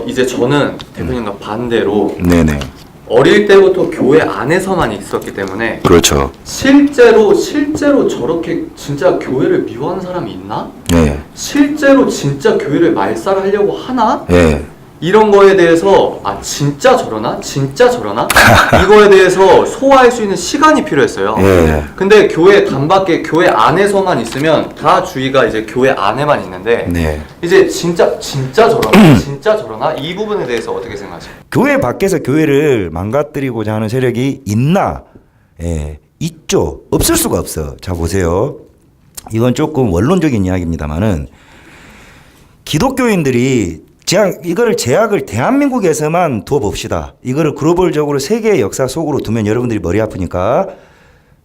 이제 저는 대표님과 반대로 네네. 어릴 때부터 교회 안에서만 있었기 때문에 그렇죠. 실제로 저렇게 진짜 교회를 미워하는 사람이 있나? 네. 실제로 진짜 교회를 말살하려고 하나? 네. 이런 거에 대해서 진짜 저러나? 진짜 저러나? 이거에 대해서 소화할 수 있는 시간이 필요했어요. 예. 근데 교회 단밖에 교회 안에서만 있으면 다 주의가 이제 교회 안에만 있는데 네. 이제 진짜 저러나? 진짜 저러나? 이 부분에 대해서 어떻게 생각하세요? 교회 밖에서 교회를 망가뜨리고자 하는 세력이 있나? 예. 있죠. 없을 수가 없어. 자, 보세요. 이건 조금 원론적인 이야기입니다만은 기독교인들이 이거를 제약을 대한민국에서만 두어봅시다. 이거를 글로벌적으로 세계의 역사 속으로 두면 여러분들이 머리 아프니까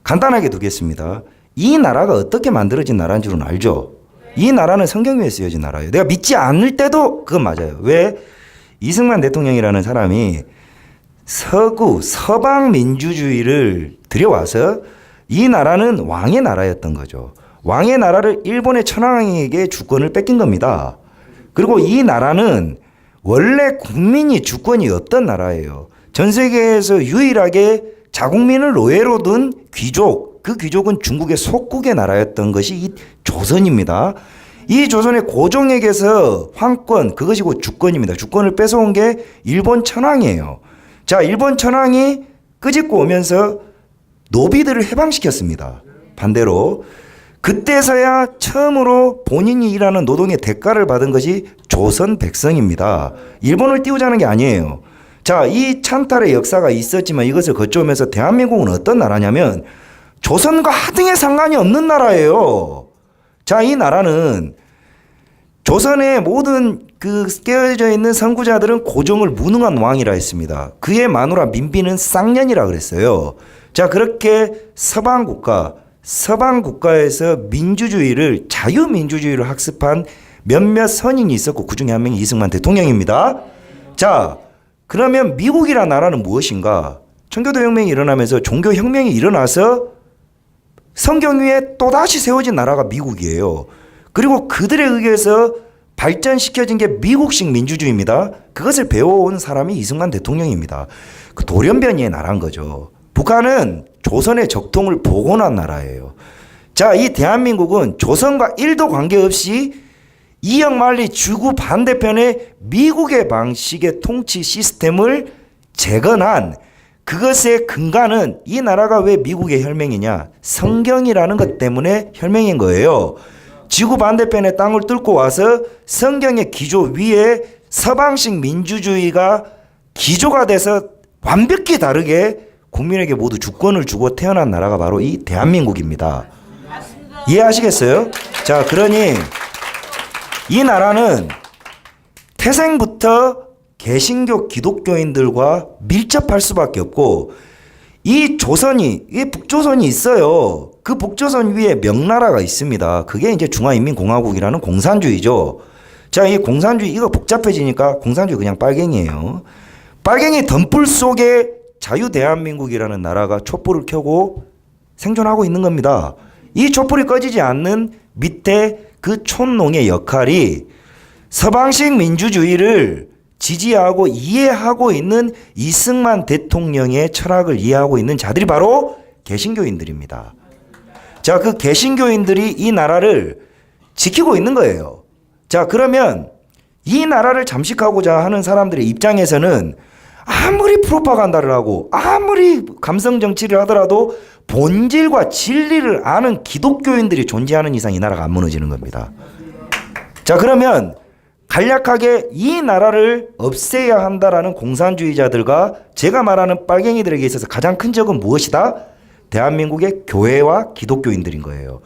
간단하게 두겠습니다. 이 나라가 어떻게 만들어진 나라인 줄은 알죠? 이 나라는 성경 위에 쓰여진 나라예요. 내가 믿지 않을 때도 그건 맞아요. 왜? 이승만 대통령이라는 사람이 서방 민주주의를 들여와서 이 나라는 왕의 나라였던 거죠. 왕의 나라를 일본의 천황에게 주권을 뺏긴 겁니다. 그리고 이 나라는 원래 국민이 주권이 없던 나라예요. 전 세계에서 유일하게 자국민을 노예로 둔 귀족, 그 귀족은 중국의 속국의 나라였던 것이 이 조선입니다. 이 조선의 고종에게서 황권, 그것이 곧 주권입니다. 주권을 뺏어온 게 일본 천황이에요. 자, 일본 천황이 끄집고 오면서 노비들을 해방시켰습니다. 반대로 그때서야 처음으로 본인이 일하는 노동의 대가를 받은 것이 조선 백성입니다. 일본을 띄우자는 게 아니에요. 자, 이 찬탈의 역사가 있었지만 이것을 거쳐오면서 대한민국은 어떤 나라냐면 조선과 하등의 상관이 없는 나라예요. 자, 이 나라는 조선의 모든 깨어져 있는 선구자들은 고종을 무능한 왕이라 했습니다. 그의 마누라 민비는 쌍년이라 그랬어요. 자, 그렇게 서방 국가에서 민주주의를, 자유민주주의를 학습한 몇몇 선인이 있었고 그 중에 한 명이 이승만 대통령입니다. 자, 그러면 미국이라는 나라는 무엇인가? 청교도혁명이 일어나면서 종교혁명이 일어나서 성경 위에 또다시 세워진 나라가 미국이에요. 그리고 그들에 의해서 발전시켜진 게 미국식 민주주의입니다. 그것을 배워온 사람이 이승만 대통령입니다. 그 돌연변이의 나라인 거죠. 북한은 조선의 적통을 복원한 나라예요. 자, 이 대한민국은 조선과 1도 관계없이 이역만리 주구 반대편의 미국의 방식의 통치 시스템을 재건한 그것의 근간은 이 나라가 왜 미국의 혈맹이냐? 성경이라는 것 때문에 혈맹인 거예요. 지구 반대편의 땅을 뚫고 와서 성경의 기조 위에 서방식 민주주의가 기조가 돼서 완벽히 다르게 국민에게 모두 주권을 주고 태어난 나라가 바로 이 대한민국입니다. 이해하시겠어요? 자, 그러니 이 나라는 태생부터 개신교 기독교인들과 밀접할 수밖에 없고 이 북조선이 있어요. 그 북조선 위에 명나라가 있습니다. 그게 이제 중화인민공화국이라는 공산주의죠. 자, 이 공산주의 이거 복잡해지니까 공산주의 그냥 빨갱이에요. 빨갱이 덤불 속에 자유대한민국이라는 나라가 촛불을 켜고 생존하고 있는 겁니다. 이 촛불이 꺼지지 않는 밑에 그 촌농의 역할이 서방식 민주주의를 지지하고 이해하고 있는 이승만 대통령의 철학을 이해하고 있는 자들이 바로 개신교인들입니다. 자, 그 개신교인들이 이 나라를 지키고 있는 거예요. 자, 그러면 이 나라를 잠식하고자 하는 사람들의 입장에서는 아무리 프로파간다를 하고 아무리 감성 정치를 하더라도 본질과 진리를 아는 기독교인들이 존재하는 이상 이 나라가 안 무너지는 겁니다. 자, 그러면 간략하게 이 나라를 없애야 한다라는 공산주의자들과 제가 말하는 빨갱이들에게 있어서 가장 큰 적은 무엇이다? 대한민국의 교회와 기독교인들인 거예요.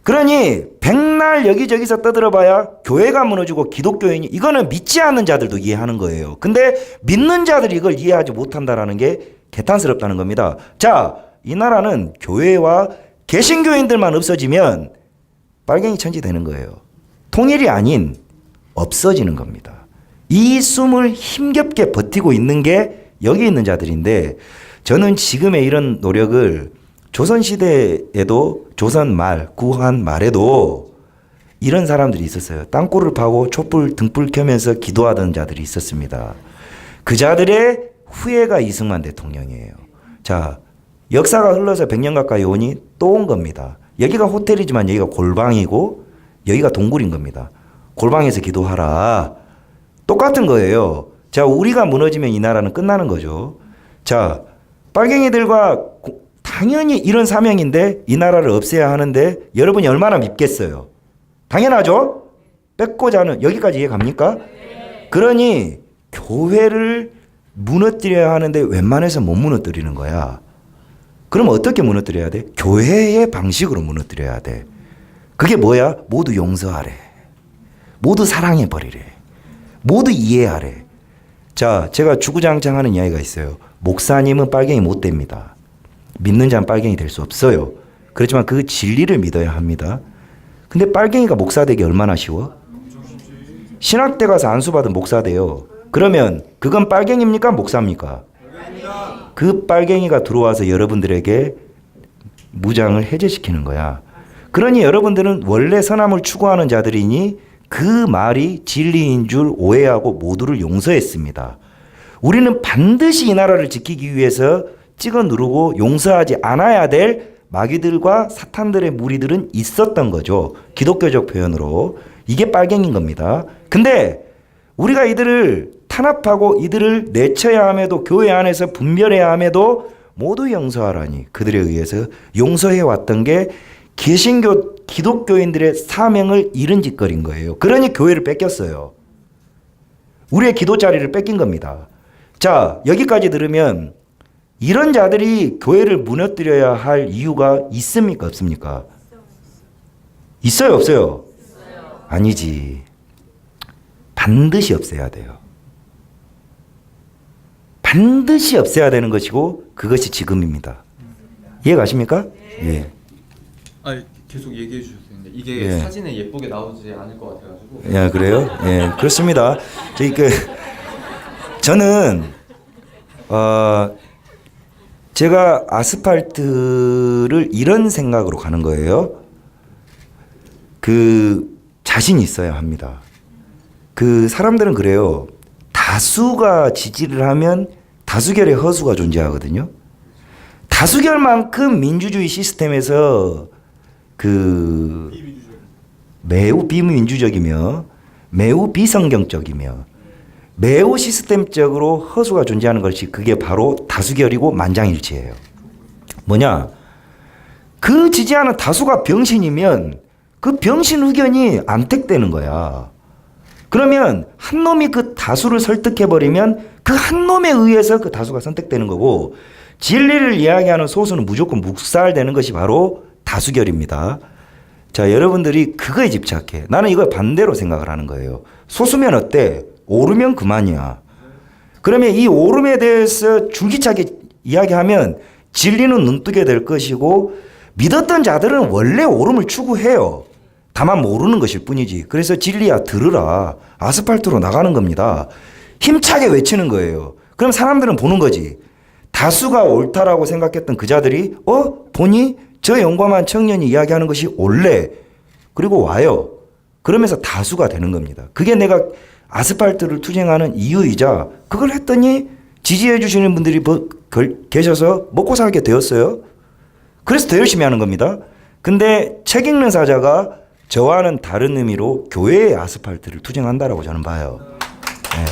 그러니 백날 여기저기서 떠들어봐야 교회가 무너지고 기독교인이 이거는 믿지 않는 자들도 이해하는 거예요. 근데 믿는 자들이 이걸 이해하지 못한다라는 게 개탄스럽다는 겁니다. 자, 이 나라는 교회와 개신교인들만 없어지면 빨갱이 천지 되는 거예요. 통일이 아닌 없어지는 겁니다. 이 숨을 힘겹게 버티고 있는 게 여기 있는 자들인데 저는 지금의 이런 노력을 조선시대에도 조선 말, 구한 말에도 이런 사람들이 있었어요. 땅굴을 파고 촛불 등불 켜면서 기도하던 자들이 있었습니다. 그 자들의 후예가 이승만 대통령이에요. 자, 역사가 흘러서 100년 가까이 오니 또 온 겁니다. 여기가 호텔이지만 여기가 골방이고 여기가 동굴인 겁니다. 골방에서 기도하라. 똑같은 거예요. 자, 우리가 무너지면 이 나라는 끝나는 거죠. 자, 빨갱이들과 당연히 이런 사명인데 이 나라를 없애야 하는데 여러분이 얼마나 밉겠어요? 당연하죠? 뺏고자 하는, 여기까지 이해 갑니까? 그러니 교회를 무너뜨려야 하는데 웬만해서 못 무너뜨리는 거야. 그럼 어떻게 무너뜨려야 돼? 교회의 방식으로 무너뜨려야 돼. 그게 뭐야? 모두 용서하래. 모두 사랑해버리래. 모두 이해하래. 자, 제가 주구장창 하는 이야기가 있어요. 목사님은 빨갱이 못 됩니다. 믿는 자는 빨갱이 될 수 없어요. 그렇지만 그 진리를 믿어야 합니다. 근데 빨갱이가 목사 되기 얼마나 쉬워? 신학대 가서 안수 받은 목사 돼요. 그러면 그건 빨갱이입니까? 목사입니까? 그 빨갱이가 들어와서 여러분들에게 무장을 해제시키는 거야. 그러니 여러분들은 원래 선함을 추구하는 자들이니 그 말이 진리인 줄 오해하고 모두를 용서했습니다. 우리는 반드시 이 나라를 지키기 위해서 찍어 누르고 용서하지 않아야 될 마귀들과 사탄들의 무리들은 있었던 거죠. 기독교적 표현으로. 이게 빨갱인 겁니다. 근데 우리가 이들을 탄압하고 이들을 내쳐야 함에도 교회 안에서 분별해야 함에도 모두 용서하라니 그들에 의해서 용서해 왔던 게 개신교 기독교인들의 사명을 잃은 짓거리인 거예요. 그러니 교회를 뺏겼어요. 우리의 기도 자리를 뺏긴 겁니다. 자, 여기까지 들으면 이런 자들이 교회를 무너뜨려야 할 이유가 있습니까? 없습니까? 있어요? 없어요? 아니지. 반드시 없애야 돼요. 반드시 없애야 되는 것이고 그것이 지금입니다. 이해 가십니까? 예. 아, 계속 얘기해 주셨는데 이게 예. 사진에 예쁘게 나오지 않을 것 같아가지고. 야, 그래요? 예, 그렇습니다. 저는 제가 아스팔트를 이런 생각으로 가는 거예요. 그 자신 있어야 합니다. 그 사람들은 그래요. 다수가 지지를 하면 다수결의 허수가 존재하거든요. 다수결만큼 민주주의 시스템에서 그 매우 비민주적이며 매우 비성경적이며 매우 시스템적으로 허수가 존재하는 것이 그게 바로 다수결이고 만장일치예요. 뭐냐? 그 지지하는 다수가 병신이면 그 병신 의견이 안 택되는 거야. 그러면 한 놈이 그 다수를 설득해버리면 그 한 놈에 의해서 그 다수가 선택되는 거고 진리를 이야기하는 소수는 무조건 묵살되는 것이 바로 다수결입니다. 자, 여러분들이 그거에 집착해. 나는 이걸 반대로 생각을 하는 거예요. 소수면 어때? 오르면 그만이야. 그러면 이 오름에 대해서 줄기차게 이야기하면 진리는 눈뜨게 될 것이고 믿었던 자들은 원래 오름을 추구해요. 다만 모르는 것일 뿐이지. 그래서 진리야 들으라. 아스팔트로 나가는 겁니다. 힘차게 외치는 거예요. 그럼 사람들은 보는 거지. 다수가 옳다라고 생각했던 그 자들이 보니 저 용감한 청년이 이야기하는 것이 옳래. 그리고 와요. 그러면서 다수가 되는 겁니다. 그게 내가 아스팔트를 투쟁하는 이유이자 그걸 했더니 지지해 주시는 분들이 계셔서 먹고 살게 되었어요. 그래서 더 열심히 하는 겁니다. 근데 책 읽는 사자가 저와는 다른 의미로 교회의 아스팔트를 투쟁한다라고 저는 봐요. 네.